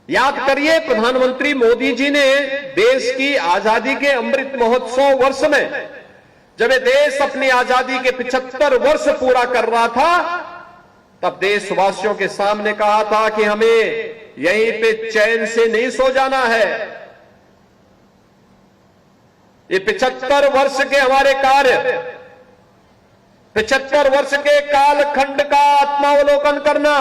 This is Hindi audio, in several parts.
याद करिए, प्रधानमंत्री मोदी जी ने देश की आजादी के अमृत महोत्सव वर्ष में, जब ये देश अपनी आजादी के 75 वर्ष पूरा कर रहा था, तब देशवासियों के सामने कहा था कि हमें यहीं पे चैन से नहीं सो जाना है। ये 75 वर्ष के हमारे कार्य, 75 वर्ष के कालखंड का आत्मावलोकन करना,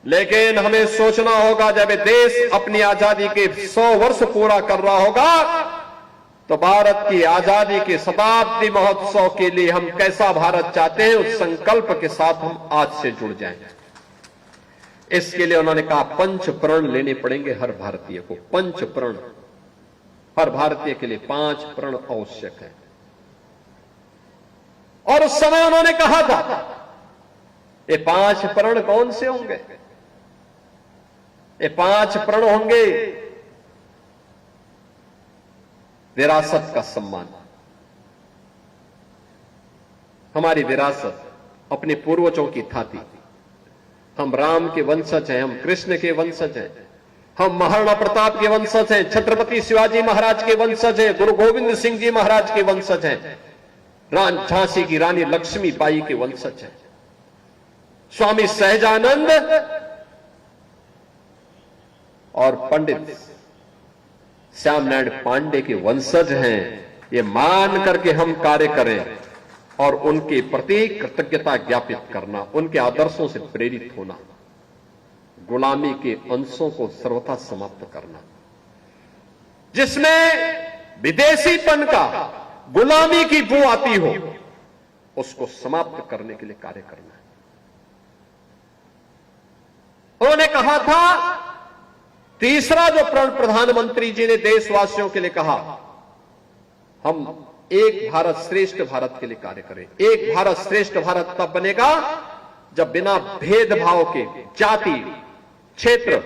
लेकिन हमें सोचना होगा जब देश अपनी आजादी के 100 वर्ष पूरा कर रहा होगा, तो भारत की आजादी के शताब्दी महोत्सव के लिए हम कैसा भारत चाहते हैं, उस संकल्प के साथ हम आज से जुड़ जाएं। इसके लिए उन्होंने कहा 5 प्रण लेने पड़ेंगे हर भारतीय को। 5 प्रण, हर भारतीय के लिए 5 प्रण आवश्यक है। और उस समय उन्होंने कहा था, ये 5 प्रण कौन से होंगे? ये 5 प्रण होंगे: विरासत का सम्मान। हमारी विरासत अपने पूर्वजों की था। हम राम के वंशज हैं, हम कृष्ण के वंशज हैं, हम महाराणा प्रताप के वंशज हैं, छत्रपति शिवाजी महाराज के वंशज हैं, गुरु गोविंद सिंह जी महाराज के वंशज हैं, झांसी की रानी लक्ष्मीबाई के वंशज हैं, स्वामी सहजानंद और पंडित श्याम नारायण पांडे के वंशज हैं। ये मान करके हम कार्य करें और उनके प्रति कृतज्ञता ज्ञापित करना, उनके आदर्शों से प्रेरित होना, गुलामी के अंशों को सर्वथा समाप्त करना, जिसमें विदेशीपन का, गुलामी की बू आती हो, उसको समाप्त करने के लिए कार्य करना है। उन्होंने कहा था, तीसरा जो प्रण प्रधानमंत्री जी ने देशवासियों के लिए कहा, हम एक भारत श्रेष्ठ भारत के लिए कार्य करें। एक भारत श्रेष्ठ भारत तब बनेगा जब बिना भेदभाव के जाति, क्षेत्र,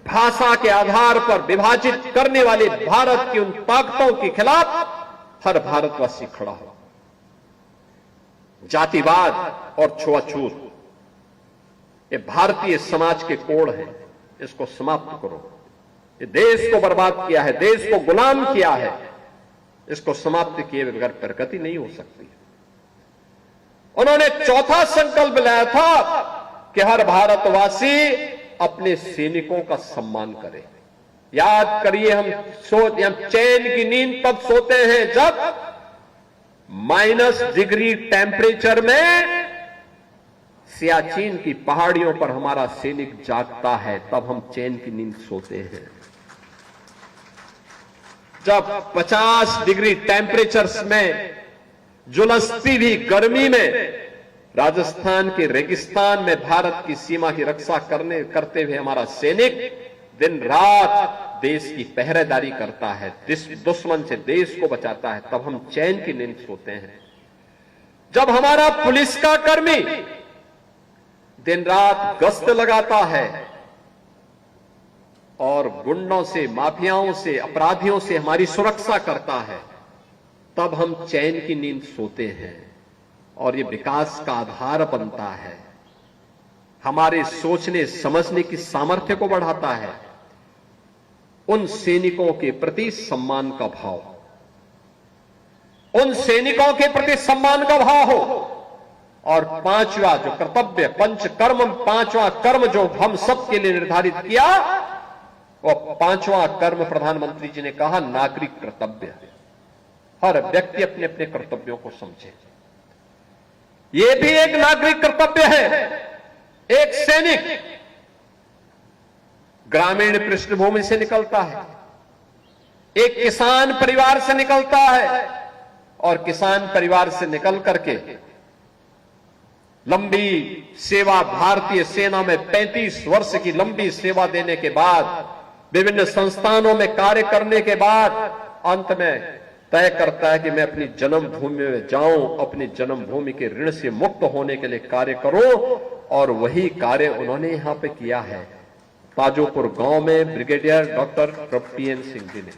भाषा के आधार पर विभाजित करने वाले भारत की उन ताकतों के खिलाफ हर भारतवासी खड़ा हो। जातिवाद और छुआछूत ये भारतीय समाज के कोड़ हैं, इसको समाप्त करो। ये देश को बर्बाद किया है, देश को गुलाम किया है, इसको समाप्त किए बगैर प्रगति नहीं हो सकती। उन्होंने चौथा संकल्प लाया था कि हर भारतवासी अपने सैनिकों का सम्मान करे। याद करिए, हम चैन की नींद तब सोते हैं जब -डिग्री टेम्परेचर में सियाचिन की पहाड़ियों पर हमारा सैनिक जागता है, तब हम चैन की नींद सोते हैं। जब 50 डिग्री टेम्परेचर में झुलसती भी गर्मी में राजस्थान के रेगिस्तान में भारत की सीमा की रक्षा करते हुए हमारा सैनिक दिन रात देश की पहरेदारी करता है, दुश्मन से देश को बचाता है, तब हम चैन की नींद सोते हैं। जब हमारा पुलिस का कर्मी दिन रात गश्त लगाता है और गुंडों से, माफियाओं से, अपराधियों से हमारी सुरक्षा करता है, तब हम चैन की नींद सोते हैं। और ये विकास का आधार बनता है, हमारे सोचने समझने की सामर्थ्य को बढ़ाता है। उन सैनिकों के प्रति सम्मान का भाव, उन सैनिकों के प्रति सम्मान का भाव हो। और 5वां जो कर्तव्य, पंचकर्म, 5वां कर्म जो हम सबके लिए निर्धारित किया, वो 5वां कर्म प्रधानमंत्री जी ने कहा, नागरिक कर्तव्य। हर व्यक्ति अपने अपने कर्तव्यों को समझे। ये भी एक नागरिक कर्तव्य है। एक सैनिक ग्रामीण पृष्ठभूमि से निकलता है, एक किसान परिवार से निकलता है, और किसान परिवार से निकल करके लंबी सेवा, भारतीय सेना में 35 वर्ष की लंबी सेवा देने के बाद, विभिन्न संस्थानों में कार्य करने के बाद अंत में तय करता है कि मैं अपनी जन्मभूमि में जाऊं, अपनी जन्मभूमि के ऋण से मुक्त होने के लिए कार्य करूं। और वही कार्य उन्होंने यहां पे किया है ताजोपुर गांव में brigadier doctor PN Singh ji ने।